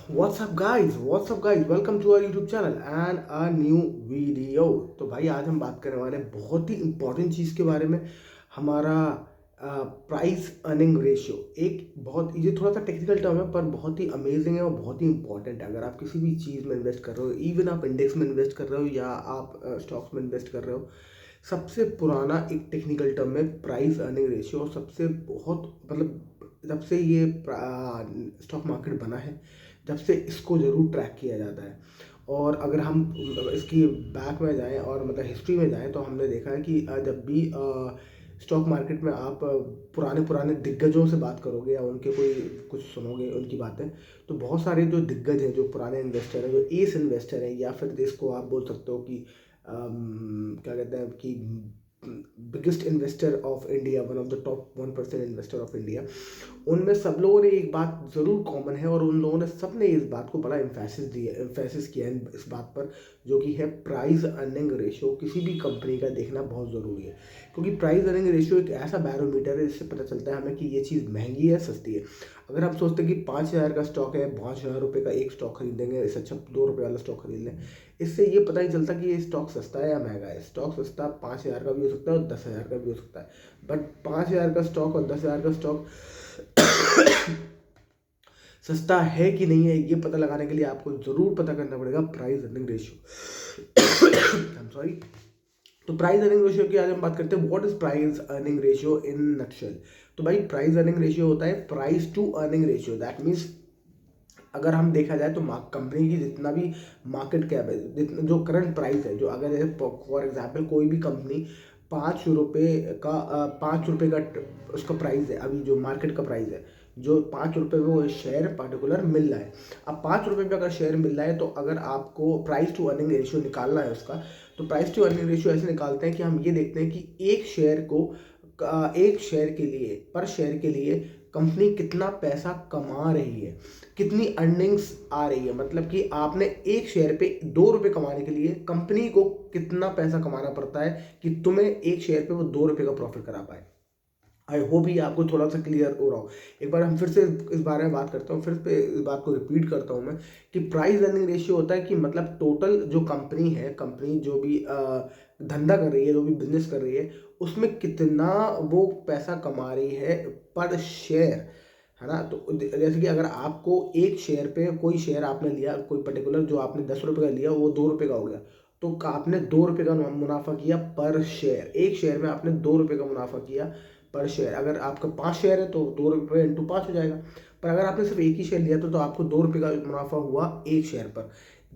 What's up guys, welcome to our YouTube channel and a new video। तो भाई आज हम बात करने वाले हैं बहुत ही इंपॉर्टेंट चीज़ के बारे में। हमारा प्राइस अर्निंग रेशियो। एक बहुत ये थोड़ा सा टेक्निकल टर्म है पर बहुत ही अमेजिंग है और बहुत ही इंपॉर्टेंट है। अगर आप किसी भी चीज़ में इन्वेस्ट कर रहे हो, इवन आप इंडेक्स में इन्वेस्ट कर रहे हो या आप स्टॉक्स में इन्वेस्ट कर रहे हो, सबसे पुराना एक टेक्निकल टर्म है प्राइस अर्निंग रेशियो। और सबसे बहुत मतलब जब से ये स्टॉक मार्केट बना है, जब से इसको ज़रूर ट्रैक किया जाता है। और अगर हम इसकी बैक में जाएं और मतलब हिस्ट्री में जाएं तो हमने देखा है कि जब भी स्टॉक मार्केट में आप पुराने पुराने दिग्गजों से बात करोगे या उनके कोई कुछ सुनोगे उनकी बातें, तो बहुत सारे जो दिग्गज हैं, जो पुराने इन्वेस्टर हैं, जो एस इन्वेस्टर हैं, या फिर जिसको आप बोल सकते हो कि क्या कहते हैं कि biggest investor of India, one of the top 1% investor of India, उनमें सब लोगों ने एक बात ज़रूर कॉमन है और उन लोगों ने सब ने इस बात को बड़ा एम्फेसिस किया है इस बात पर, जो कि है प्राइस अर्निंग रेशियो। किसी भी कंपनी का देखना बहुत ज़रूरी है, क्योंकि प्राइस अर्निंग रेशियो एक ऐसा बैरोमीटर है जिससे पता चलता है हमें कि ये चीज़ महंगी है सस्ती है। अगर आप सोचते हैं कि 5,000 का स्टॉक है, 5,000 रुपये का एक स्टॉक खरीदेंगे, इससे अच्छा 2 रुपये वाला स्टॉक खरीद लें, इससे ये पता नहीं चलता कि ये स्टॉक सस्ता है या महंगा है। स्टॉक सस्ता 5,000 का भी हो सकता है और 10,000 का भी हो सकता है, बट 5,000 का स्टॉक और 10,000 का स्टॉक सस्ता है कि नहीं है, ये पता लगाने के लिए आपको ज़रूर पता करना पड़ेगा price earning ratio. I am sorry. तो प्राइस अर्निंग रेशियो की आज हम बात करते हैं। What is price earning ratio in nutshell. तो भाई प्राइस अर्निंग रेशियो होता है price to earning ratio. That means अगर हम देखा जाए तो कंपनी की जितना भी मार्केट कैप है, जितना जो करंट प्राइस है, जो अगर फॉर एग्जांपल कोई भी कंपनी 5 रुपये का उसका प्राइस है, अभी जो मार्केट का प्राइस है, जो 5 रुपये में वो शेयर पर्टिकुलर मिल रहा है। अब 5 रुपये में अगर शेयर मिल रहा है तो अगर आपको प्राइस टू अर्निंग रेशियो निकालना है उसका, तो प्राइस टू अर्निंग रेशियो ऐसे निकालते हैं कि हम ये देखते हैं कि एक शेयर के लिए, पर शेयर के लिए कंपनी कितना पैसा कमा रही है, कितनी अर्निंग्स आ रही है। मतलब कि आपने एक शेयर पे 2 रुपये कमाने के लिए कंपनी को कितना पैसा कमाना पड़ता है कि तुम्हें एक शेयर पे वो 2 रुपये का प्रॉफिट करा पाए। आई होप ये आपको थोड़ा सा क्लियर हो रहा हो। एक बार हम फिर से इस बारे में बात करता हूँ, फिर से इस बात को रिपीट करता हूँ मैं, कि प्राइस अर्निंग रेशियो होता है कि मतलब टोटल जो कंपनी है, कंपनी जो भी धंधा कर रही है, जो भी बिजनेस कर रही है, उसमें कितना वो पैसा कमा रही है पर शेयर, है ना। तो जैसे कि अगर आपको एक शेयर पे, कोई शेयर आपने लिया, कोई पर्टिकुलर जो आपने 10 रुपये का लिया वो 2 रुपये का हो गया, तो आपने 2 रुपये का मुनाफा किया पर शेयर। एक शेयर में आपने 2 रुपये का मुनाफा किया पर शेयर। अगर आपका 5 शेयर है तो 2 रुपये इंटू 5 हो जाएगा। पर अगर आपने सिर्फ एक ही शेयर लिया तो आपको 2 रुपये का मुनाफा हुआ एक शेयर पर।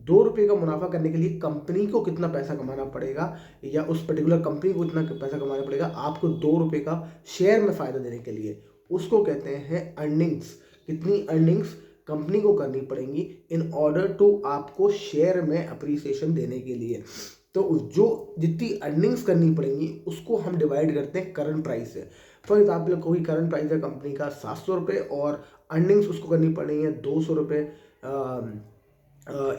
2 रुपये का मुनाफा करने के लिए कंपनी को कितना पैसा कमाना पड़ेगा, या उस पर्टिकुलर कंपनी को कितना पैसा कमाना पड़ेगा आपको 2 रुपये का शेयर में फ़ायदा देने के लिए, उसको कहते हैं अर्निंग्स। कितनी अर्निंग्स कंपनी को करनी पड़ेंगी इन ऑर्डर टू आपको शेयर में अप्रिसिएशन देने के लिए। तो जो जितनी अर्निंग्स करनी पड़ेंगी उसको हम डिवाइड करते हैं करंट प्राइस से। फॉर एग्जाम्पल कोई करंट प्राइस है कंपनी का 700 रुपये और अर्निंग्स उसको करनी पड़ेंगी 200 रुपये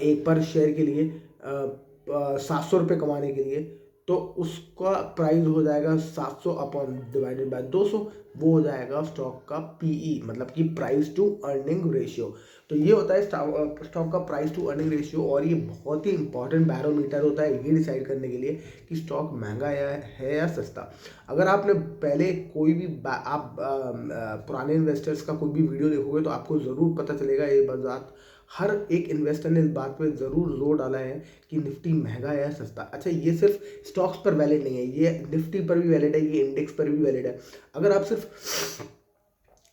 एक पर शेयर के लिए, 700 रुपये कमाने के लिए, तो उसका प्राइस हो जाएगा 700 अपॉन डिवाइडेड बाय 200, वो हो जाएगा स्टॉक का पीई, मतलब कि प्राइस टू अर्निंग रेशियो। तो ये होता है स्टॉक का प्राइस टू अर्निंग रेशियो, और ये बहुत ही इंपॉर्टेंट बैरोमीटर होता है ये डिसाइड करने के लिए कि स्टॉक महंगा है या सस्ता। अगर आपने पहले कोई भी आप पुराने इन्वेस्टर्स का कोई भी वीडियो देखोगे तो आपको ज़रूर पता चलेगा ये बात। हर एक इन्वेस्टर ने इस बात पे ज़रूर जोर डाला है कि निफ्टी महंगा है या सस्ता। अच्छा, ये सिर्फ स्टॉक्स पर वैलिड नहीं है, ये निफ्टी पर भी वैलिड है, ये इंडेक्स पर भी वैलिड है। अगर आप सिर्फ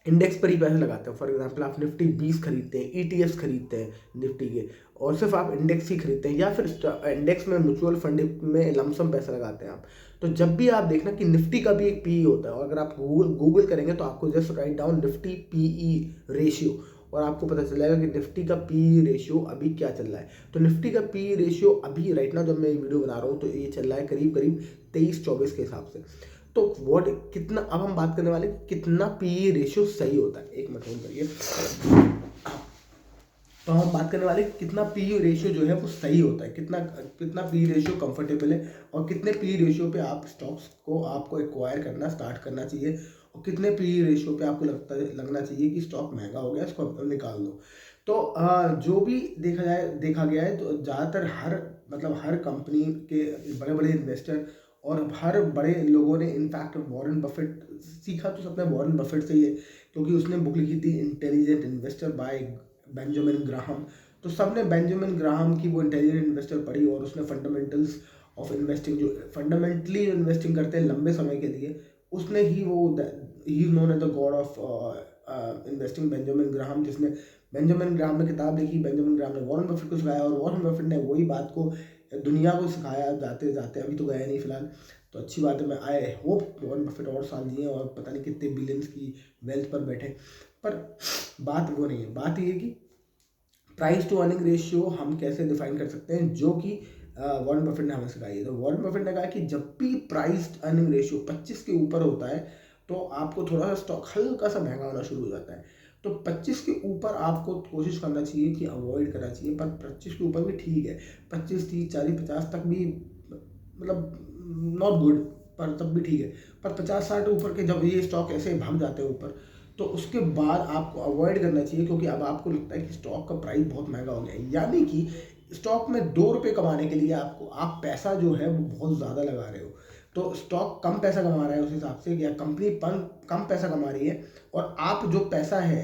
इंडेक्स पर ही पैसे लगाते हैं, फॉर एग्जांपल आप निफ्टी 20 खरीदते हैं, ईटीएफ खरीदते हैं निफ्टी के, और सिर्फ आप इंडेक्स ही खरीदते हैं, या फिर इंडेक्स में म्यूचुअल फंड में लमसम पैसा लगाते हैं आप, तो जब भी आप देखना कि निफ्टी का भी एक पीई होता है, और अगर आप गूगल करेंगे तो आपको just write down Nifty PE ratio, और आपको पता चल जाएगा कि निफ्टी का पी रेशियो अभी क्या चल रहा है। तो निफ्टी का पी रेशियो अभी राइट ना, जब मैं वीडियो बना रहा हूँ तो ये चल रहा है करीब करीब 23-24 के हिसाब से। तो व्हाट कितना, अब हम बात करने वाले कितना पी रेशियो सही होता है। एक मिनट होल्ड करिए। तो हम बात करने वाले कितना पी रेशियो जो है वो सही होता है, कितना कितना पी रेशियो कंफर्टेबल है, और कितने पी रेशियो पे आप स्टॉक्स को आपको एक्वायर करना स्टार्ट करना चाहिए, और कितने पी रेशियो पे आपको लगना चाहिए कि स्टॉक महंगा हो गया, इसको निकाल दो। तो जो भी देखा गया है तो ज़्यादातर हर कंपनी के बड़े बड़े इन्वेस्टर और हर बड़े लोगों ने, इनफैक्ट वॉरेन बफेट, सीखा तो सबने वॉरेन बफेट से ही है, क्योंकि उसने बुक लिखी थी intelligent investor bye Benjamin Graham. तो सबने बेंजामिन ग्राहम की वो इंटेलिजेंट इन्वेस्टर पढ़ी और उसने फंडामेंटल्स ऑफ इन्वेस्टिंग, जो फंडामेंटली इन्वेस्टिंग करते हैं लंबे समय के लिए, उसने ही वो, ही is known as the god of investing, Benjamin Graham, जिसने बेंजामिन ग्राहम ने किताब लिखी, बेंजामिन ग्राहम ने वॉरेन बफेट को सिखाया और वॉरेन बफेट ने वही बात को दुनिया को सिखाया जाते जाते। अभी तो गया नहीं फिलहाल, तो अच्छी बात है। मैं आई होप वॉरेन बफेट और साल जिए और पता नहीं कितने बिलियंस की वेल्थ पर बैठे। पर बात वो नहीं है, बात ये है कि प्राइस टू अर्निंग रेशियो हम कैसे डिफाइन कर सकते हैं, जो कि वॉरेन बफेट ने हमें सिखाई है। तो वॉरेन बफेट ने कहा कि जब भी प्राइस अर्निंग रेशियो 25 के ऊपर होता है तो आपको थोड़ा सा स्टॉक हल्का सा महंगा होना शुरू हो जाता है। तो 25 के ऊपर आपको कोशिश करना चाहिए कि अवॉइड करना चाहिए, पर 25 के ऊपर भी ठीक है, 25, 30, 40, 50 तक भी मतलब नॉट गुड, पर तब भी ठीक है। पर 50, 60 ऊपर के जब ये स्टॉक ऐसे भाग जाते हैं ऊपर, तो उसके बाद आपको अवॉइड करना चाहिए, क्योंकि अब आपको लगता है कि स्टॉक का प्राइस बहुत महंगा हो गया है, यानी कि स्टॉक में 2 रुपये कमाने के लिए आप पैसा जो है वो बहुत ज़्यादा लगा रहे हो। तो स्टॉक कम पैसा कमा रहा है उस हिसाब से, या कंपनी कम पैसा कमा रही है, और आप जो पैसा है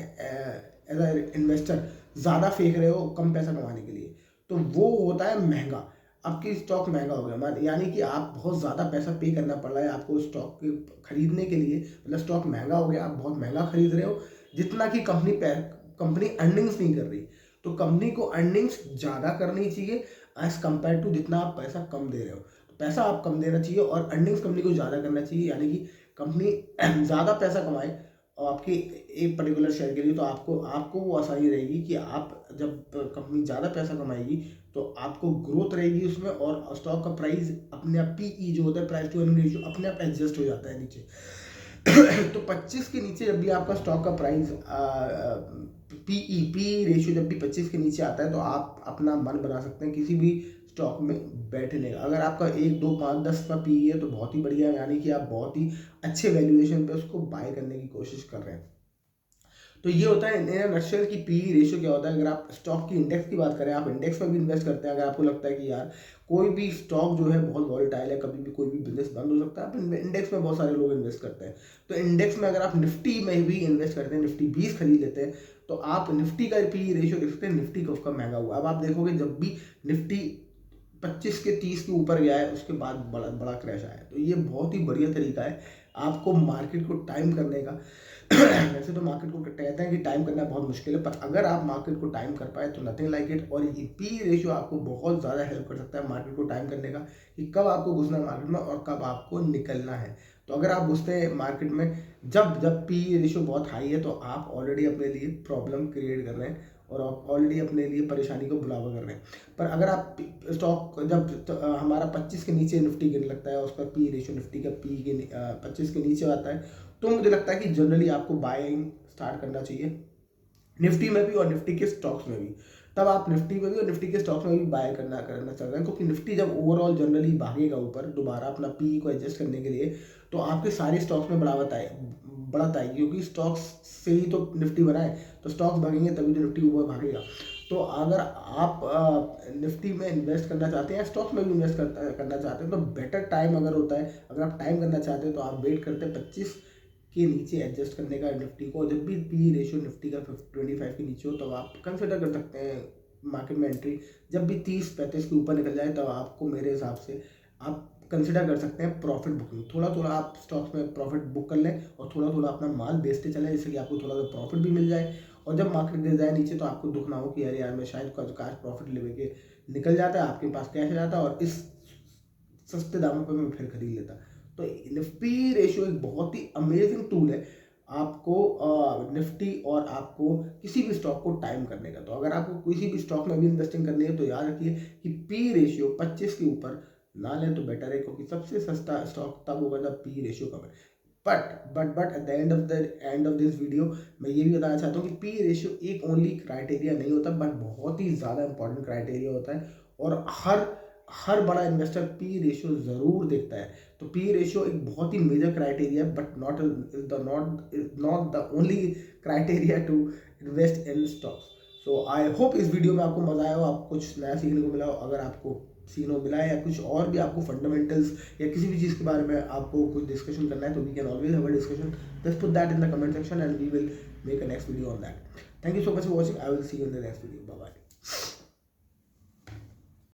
एज अ इन्वेस्टर ज़्यादा फेंक रहे हो कम पैसा कमाने के लिए, तो वो होता है महंगा। आपकी स्टॉक महंगा हो गया, यानी कि आप बहुत ज़्यादा पैसा पे करना पड़ रहा है आपको स्टॉक के खरीदने के लिए, मतलब स्टॉक महंगा हो गया, आप बहुत महंगा खरीद रहे हो, जितना कि कंपनी अर्निंग्स नहीं कर रही। तो कंपनी को अर्निंग्स ज़्यादा करनी चाहिए एज कम्पेयर टू जितना आप पैसा कम दे रहे हो। तो पैसा आप कम देना चाहिए और अर्निंग्स कंपनी को ज़्यादा करना चाहिए, यानी कि कंपनी ज़्यादा पैसा कमाए और आपकी एक पर्टिकुलर शेयर के लिए, तो आपको वो आसानी रहेगी कि आप जब कंपनी ज़्यादा पैसा कमाएगी तो आपको ग्रोथ रहेगी उसमें, और स्टॉक का प्राइस अपने आप, पीई जो होता है, प्राइस टू अर्निंग रेशियो, अपने आप एडजस्ट हो जाता है नीचे। तो 25 के नीचे जब भी आपका स्टॉक का प्राइस, पी रेशियो जब भी 25 के नीचे आता है, तो आप अपना मन बना सकते हैं किसी भी स्टॉक में बैठने का। अगर आपका 1, 2, 5, 10 का पी है तो बहुत ही बढ़िया है, यानी कि आप बहुत ही अच्छे वैल्यूएशन पे उसको बाय करने की कोशिश कर रहे हैं। तो ये होता है इन नटशेल की पी रेशियो क्या होता है। अगर आप स्टॉक की इंडेक्स की बात करें, आप इंडेक्स में भी इन्वेस्ट करते हैं, अगर आपको लगता है कि यार कोई भी स्टॉक जो है बहुत वॉलेटाइल है, कभी भी कोई भी बिजनेस बंद हो सकता है, आप इंडेक्स में बहुत सारे लोग इन्वेस्ट करते हैं। तो इंडेक्स में अगर आप निफ्टी में भी इन्वेस्ट करते हैं, निफ्टी 20 खरीद लेते हैं, तो आप निफ्टी का पी रेशियो देख सकते हैं, निफ्टी का उसका महंगा हुआ। अब आप देखोगे जब भी निफ्टी 25 के 30 के ऊपर गया है, उसके बाद बड़ा बड़ा क्रैश आया है। तो ये बहुत ही बढ़िया तरीका है आपको मार्केट को टाइम करने का। वैसे तो मार्केट को कहते हैं कि टाइम करना बहुत मुश्किल है, पर अगर आप मार्केट को टाइम कर पाए तो नथिंग लाइक इट। और ये पी रेशियो आपको बहुत ज़्यादा हेल्प कर सकता है मार्केट को टाइम करने का, कि कब आपको घुसना है मार्केट में और कब आपको निकलना है। तो अगर आप घुसते हैं मार्केट में जब जब पी रेशियो बहुत हाई है, तो आप ऑलरेडी अपने लिए प्रॉब्लम क्रिएट कर रहे हैं और आप ऑलरेडी अपने लिए परेशानी को बुलावा कर रहे हैं। पर अगर आप स्टॉक हमारा 25 के नीचे निफ्टी गिरने लगता है, उसका पी रेशियो निफ्टी का पी के 25 के नीचे आता है, तो मुझे लगता है कि जनरली आपको बाइंग स्टार्ट करना चाहिए, निफ्टी में भी और निफ्टी के स्टॉक्स में भी। तब आप निफ्टी में भी और निफ्टी के स्टॉक्स में भी बाय करना करना चल रहे हैं, क्योंकि निफ्टी जब ओवरऑल जनरली भागेगा ऊपर दोबारा अपना पी को एडजस्ट करने के लिए, तो आपके सारे स्टॉक्स में बढ़त आएगी, क्योंकि स्टॉक्स से ही तो निफ्टी बना है। तो स्टॉक्स भागेंगे तभी तो निफ्टी ऊपर भागेगा। तो अगर आप निफ्टी में इन्वेस्ट करना चाहते हैं, स्टॉक्स में भी इन्वेस्ट करना चाहते हैं, तो बेटर टाइम अगर होता है, अगर आप टाइम करना चाहते हैं, तो आप वेट करते हैं 25 के नीचे एडजस्ट करने का निफ्टी को। जब भी पी रेशियो निफ्टी का 25 के नीचे हो, तब आप कंसिडर कर सकते हैं मार्केट में एंट्री। जब भी 30-35 के ऊपर निकल जाए, तब आपको मेरे हिसाब से आप कंसिडर कर सकते हैं प्रॉफिट बुकिंग। थोड़ा थोड़ा आप स्टॉक्स में प्रॉफिट बुक कर लें और थोड़ा थोड़ा अपना माल बेचते चलें, जिससे कि आपको थोड़ा सा प्रॉफिट भी मिल जाए। और जब मार्केट गिर जाए नीचे, तो आपको दुख ना हो कि अरे यार मैं शायद कैश प्रॉफिट लेके निकल जाता है, आपके पास कैश आ जाता और इस सस्ते दामों पर मैं फिर खरीद लेता। तो निफ्टी रेशियो एक बहुत ही अमेजिंग टूल है आपको निफ्टी और आपको किसी भी स्टॉक को टाइम करने का। तो अगर आपको किसी भी स्टॉक में भी इन्वेस्टिंग करनी है, तो याद रखिए कि पी रेशियो 25 के ऊपर ना लें तो बेटर है, क्योंकि सबसे सस्ता स्टॉक तब होगा जब पी रेशियो कम है। But at the end of this video मैं ये भी बताना चाहता हूँ कि पी रेशियो एक ओनली क्राइटेरिया नहीं होता, बट बहुत ही ज़्यादा इंपॉर्टेंट क्राइटेरिया होता है। और हर बड़ा इन्वेस्टर पी रेशियो ज़रूर देखता है। तो पी रेशियो एक बहुत ही major criteria, but not the only criteria to invest in stocks. So I hope इस वीडियो में आपको मजा आया हो, आपको कुछ नया सीखने को मिला हो। अगर आपको सीखने को मिला है या कुछ और भी आपको फंडामेंटल्स या किसी भी चीज़ के बारे में आपको कुछ डिस्कशन करना है तो we can always have a discussion, just put that in the comment section and we will make a next video on that. Thank you so much for watching, I will see you in the next video, bye bye.